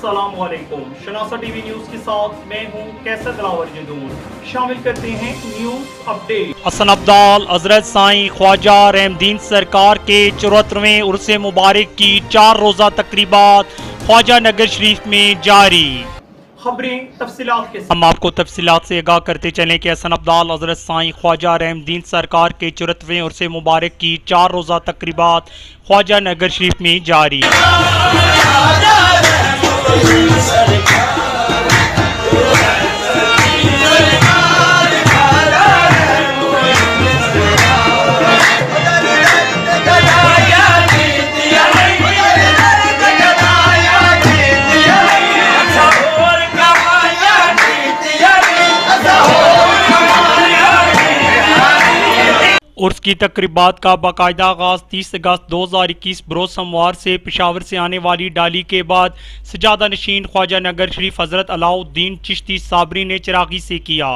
अस्सलामुअलैकुम। शनासा TV news के साथ मैं हूं कैसर दिलावर जदून। शामिल करते हैं न्यूज अपडेट। हसन अब्दाल हजरत साईं ख्वाजा रहमदीन सरकार के 74वें उर्स मुबारक की 4 रोज़ा तकरीबात ख्वाजा नगर शरीफ में जारी। खबरें तफसीलात के साथ हम आपको तफसीलात से आगाह करते चलें कि हसन अब्दाल हजरत साईं ख्वाजा रहमदीन सरकार के 74वें उर्स मुबारक की 4 रोज़ा तकरीबात ख्वाजा नगर शरीफ में जारी। उर्स की तकरीबात का बाकायदा आगाज़ 30 अगस्त 2021 बरोज़ सोमवार से पेशावर से आने वाली डाली के बाद सजादा नशीन ख्वाजा नगर शरीफ हज़रत अलाउद्दीन चिश्ती साबरी ने चिरागी से किया।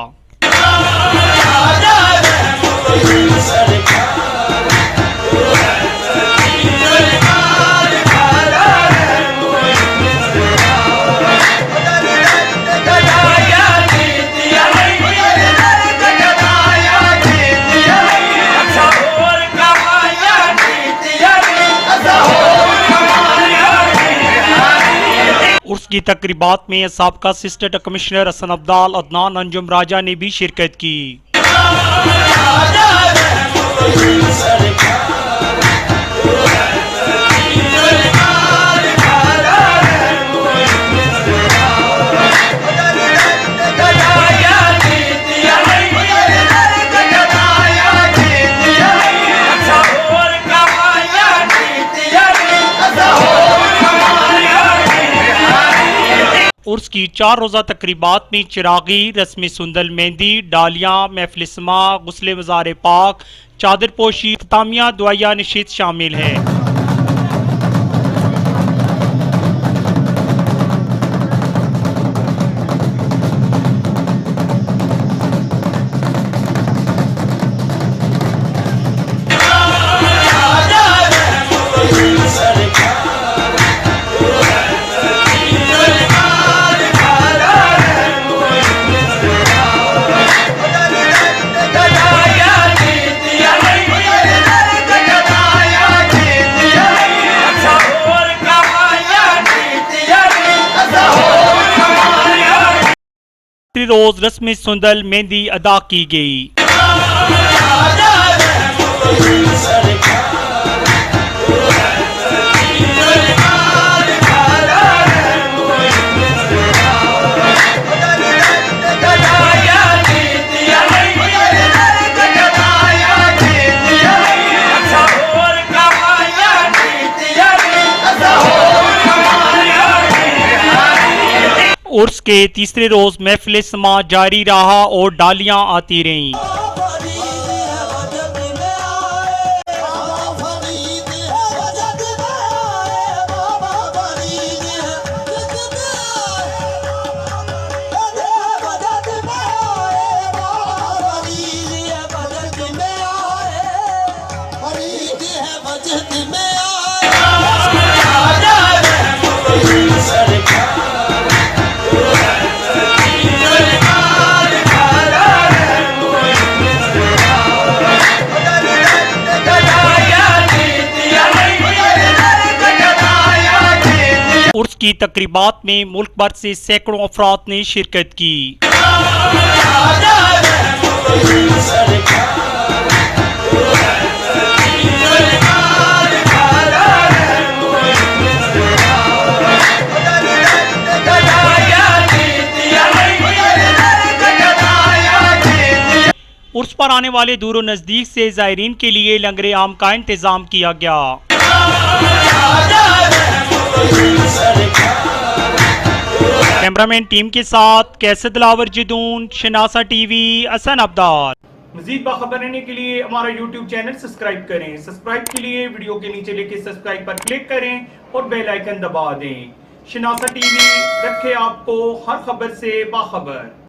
उर्स की तकरीबात में साबका असिस्टेंट कमिश्नर हसन अब्दाल अदनान अंजुम राजा ने भी शिरकत की। उर्स की 4 रोज़ा तकरीबात में चिरागी, रस्म सुंदल मेहंदी, डालियाँ, महफिल समा, गुस्ले मज़ार पाक, चादर पोशी, तामिया दुआया निशित शामिल है। रोज रस्म सुंदल मेहंदी अदा की गई। उर्स के तीसरे रोज महफिल समा जारी रहा और डालियां आती रहीं। उर्स की तकरीबात में मुल्क भर से सैकड़ों अफराद ने शिरकत की। उर्स पर आने वाले दूर नजदीक से ज़ायरीन के लिए लंगरे आम का इंतजाम किया गया। कैमरामैन टीम के साथ कैसर दिलावर जदून, शनासा टीवी, हसन अब्दाल। मजीद बाखबर रहने के लिए हमारा यूट्यूब चैनल सब्सक्राइब करें। सब्सक्राइब के लिए वीडियो के नीचे लिखे सब्सक्राइब पर क्लिक करें और बेल आइकन दबा दें। शनासा टीवी रखे आपको हर खबर से बाखबर।